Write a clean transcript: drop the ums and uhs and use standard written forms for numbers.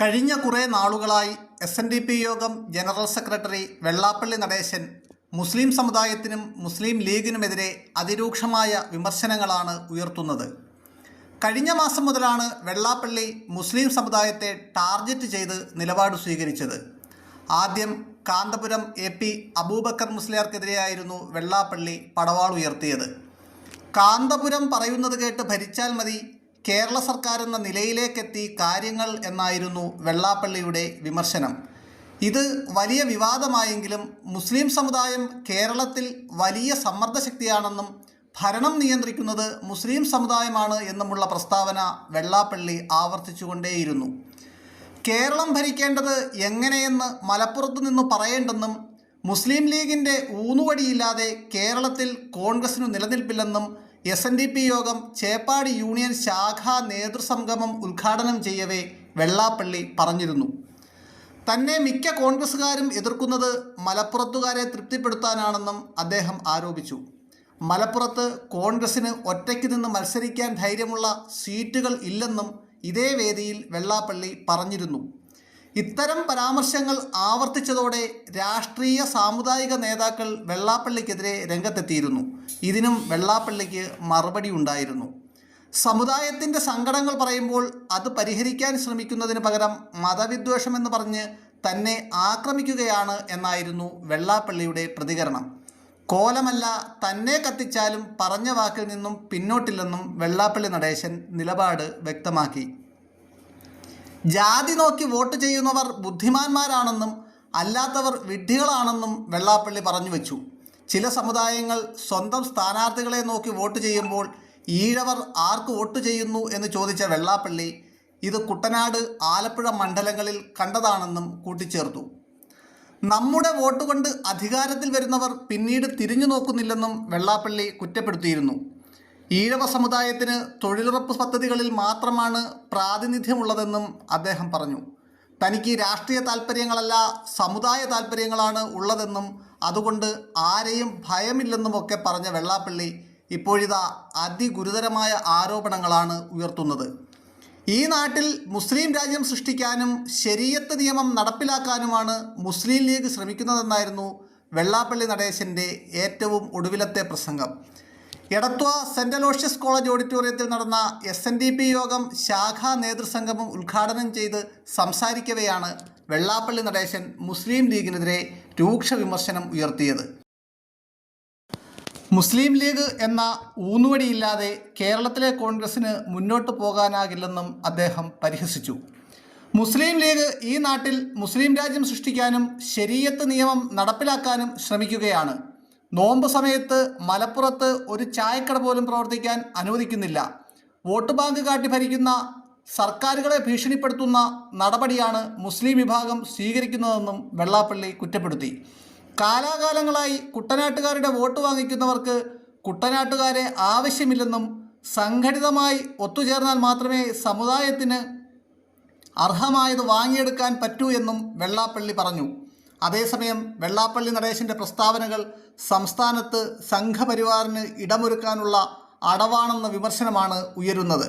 കഴിഞ്ഞ കുറേ നാളുകളായി SNDP യോഗം ജനറൽ സെക്രട്ടറി വെള്ളാപ്പള്ളി നടേശൻ മുസ്ലിം സമുദായത്തിനും മുസ്ലിം ലീഗിനുമെതിരെ അതിരൂക്ഷമായ വിമർശനങ്ങളാണ് ഉയർത്തുന്നത്. കഴിഞ്ഞ മാസം മുതലാണ് വെള്ളാപ്പള്ളി മുസ്ലിം സമുദായത്തെ ടാർഗറ്റ് ചെയ്ത് നിലപാട് സ്വീകരിച്ചത്. ആദ്യം കാന്തപുരം AP അബൂബക്കർ മുസ്ലിയാർക്കെതിരെയായിരുന്നു വെള്ളാപ്പള്ളി പടവാൾ ഉയർത്തിയത്. കാന്തപുരം പറയുന്നത് കേട്ട് ഭരിച്ചാൽ മതി, കേരള സർക്കാർ എന്ന നിലയിലേക്കെത്തി കാര്യങ്ങൾ എന്നായിരുന്നു വെള്ളാപ്പള്ളിയുടെ വിമർശനം. ഇത് വലിയ വിവാദമായെങ്കിലും മുസ്ലിം സമുദായം കേരളത്തിൽ വലിയ സമ്മർദ്ദശക്തിയാണെന്നും ഭരണം നിയന്ത്രിക്കുന്നത് മുസ്ലിം സമുദായമാണ് എന്നുമുള്ള പ്രസ്താവന വെള്ളാപ്പള്ളി ആവർത്തിച്ചുകൊണ്ടേയിരുന്നു. കേരളം ഭരിക്കേണ്ടത് എങ്ങനെയെന്ന് മലപ്പുറത്തു നിന്ന് പറയേണ്ടെന്നും മുസ്ലിം ലീഗിൻ്റെ ഊന്നുവടിയില്ലാതെ കേരളത്തിൽ കോൺഗ്രസിനു നിലനിൽപ്പില്ലെന്നും SNDP യോഗം ചേപ്പാടി യൂണിയൻ ശാഖാ നേതൃസംഗമം ഉദ്ഘാടനം ചെയ്യവേ വെള്ളാപ്പള്ളി പറഞ്ഞിരുന്നു. തന്നെ മിക്ക കോൺഗ്രസ്സുകാരും എതിർക്കുന്നത് മലപ്പുറത്തുകാരെ തൃപ്തിപ്പെടുത്താനാണെന്നും അദ്ദേഹം ആരോപിച്ചു. മലപ്പുറത്ത് കോൺഗ്രസിന് ഒറ്റയ്ക്ക് നിന്ന് മത്സരിക്കാൻ ധൈര്യമുള്ള സീറ്റുകൾ ഇല്ലെന്നും ഇതേ വേദിയിൽ വെള്ളാപ്പള്ളി പറഞ്ഞിരുന്നു. ഇത്തരം പരാമർശങ്ങൾ ആവർത്തിച്ചതോടെ രാഷ്ട്രീയ സാമുദായിക നേതാക്കൾ വെള്ളാപ്പള്ളിക്കെതിരെ രംഗത്തെത്തിയിരുന്നു. ഇതിനും വെള്ളാപ്പള്ളിക്ക് മറുപടി ഉണ്ടായിരുന്നു. സമുദായത്തിൻ്റെ സങ്കടങ്ങൾ പറയുമ്പോൾ അത് പരിഹരിക്കാൻ ശ്രമിക്കുന്നതിന് പകരം മതവിദ്വേഷമെന്ന് പറഞ്ഞ് തന്നെ ആക്രമിക്കുകയാണ് എന്നായിരുന്നു വെള്ളാപ്പള്ളിയുടെ പ്രതികരണം. കോലമല്ല, തന്നെ കത്തിച്ചാലും പറഞ്ഞ വാക്കിൽ നിന്നും പിന്നോട്ടില്ലെന്നും വെള്ളാപ്പള്ളി നടേശൻ നിലപാട് വ്യക്തമാക്കി. ജാതി നോക്കി വോട്ട് ചെയ്യുന്നവർ ബുദ്ധിമാന്മാരാണെന്നും അല്ലാത്തവർ വിഡ്ഢികളാണെന്നും വെള്ളാപ്പള്ളി പറഞ്ഞു വെച്ചു. ചില സമുദായങ്ങൾ സ്വന്തം സ്ഥാനാർത്ഥികളെ നോക്കി വോട്ട് ചെയ്യുമ്പോൾ ഈഴവർ ആർക്ക് വോട്ട് ചെയ്യുന്നു എന്ന് ചോദിച്ച വെള്ളാപ്പള്ളി ഇത് കുട്ടനാട്, ആലപ്പുഴ മണ്ഡലങ്ങളിൽ കണ്ടതാണെന്നും കൂട്ടിച്ചേർത്തു. നമ്മുടെ വോട്ട് കൊണ്ട് അധികാരത്തിൽ വരുന്നവർ പിന്നീട് തിരിഞ്ഞു നോക്കുന്നില്ലെന്നും വെള്ളാപ്പള്ളി കുറ്റപ്പെടുത്തിയിരുന്നു. ഈഴവ സമുദായത്തിന് തൊഴിലുറപ്പ് പദ്ധതികളിൽ മാത്രമാണ് പ്രാതിനിധ്യമുള്ളതെന്നും അദ്ദേഹം പറഞ്ഞു. തനിക്ക് രാഷ്ട്രീയ താൽപ്പര്യങ്ങളല്ല, സമുദായ താൽപ്പര്യങ്ങളാണ് ഉള്ളതെന്നും അതുകൊണ്ട് ആരെയും ഭയമില്ലെന്നുമൊക്കെ പറഞ്ഞ വെള്ളാപ്പള്ളി ഇപ്പോഴിതാ അതിഗുരുതരമായ ആരോപണങ്ങളാണ് ഉയർത്തുന്നത്. ഈ നാട്ടിൽ മുസ്ലിം രാജ്യം സൃഷ്ടിക്കാനും ശരീഅത്ത് നിയമം നടപ്പിലാക്കാനുമാണ് മുസ്ലിം ലീഗ് ശ്രമിക്കുന്നതെന്നായിരുന്നു വെള്ളാപ്പള്ളി നടേശൻ്റെ ഏറ്റവും ഒടുവിലത്തെ പ്രസംഗം. എടത്വ സെൻ്റ് അലോഷ്യസ് കോളേജ് ഓഡിറ്റോറിയത്തിൽ നടന്ന SNDP യോഗം ശാഖാ നേതൃസംഗമം ഉദ്ഘാടനം ചെയ്ത് സംസാരിക്കവെയാണ് വെള്ളാപ്പള്ളി നടേശൻ മുസ്ലിം ലീഗിനെതിരെ രൂക്ഷ വിമർശനം ഉയർത്തിയത്. മുസ്ലിം ലീഗ് എന്ന ഊന്നുവടിയില്ലാതെ കേരളത്തിലെ കോൺഗ്രസിന് മുന്നോട്ട് പോകാനാകില്ലെന്നും അദ്ദേഹം പരിഹസിച്ചു. മുസ്ലിം ലീഗ് ഈ നാട്ടിൽ മുസ്ലിം രാജ്യം സൃഷ്ടിക്കാനും ശരീഅത്ത് നിയമം നടപ്പിലാക്കാനും ശ്രമിക്കുകയാണ്. നോമ്പ് സമയത്ത് മലപ്പുറത്ത് ഒരു ചായക്കട പോലും പ്രവർത്തിക്കാൻ അനുവദിക്കുന്നില്ല. വോട്ട് ബാങ്ക് കാട്ടി ഭരിക്കുന്ന സർക്കാരുകളെ ഭീഷണിപ്പെടുത്തുന്ന നടപടിയാണ് മുസ്ലിം വിഭാഗം സ്വീകരിക്കുന്നതെന്നും വെള്ളാപ്പള്ളി കുറ്റപ്പെടുത്തി. കാലാകാലങ്ങളായി കുട്ടനാട്ടുകാരുടെ വോട്ട് വാങ്ങിക്കുന്നവർക്ക് കുട്ടനാട്ടുകാരെ ആവശ്യമില്ലെന്നും സംഘടിതമായി ഒത്തുചേർന്നാൽ മാത്രമേ സമുദായത്തിന് അർഹമായത് വാങ്ങിയെടുക്കാൻ പറ്റൂ എന്നും വെള്ളാപ്പള്ളി പറഞ്ഞു. അതേസമയം വെള്ളാപ്പള്ളി നടേശൻ്റെ പ്രസ്താവനകൾ സംസ്ഥാനത്ത് സംഘപരിവാറിന് ഇടമൊരുക്കാനുള്ള അടവാണെന്ന വിമർശനമാണ് ഉയരുന്നത്.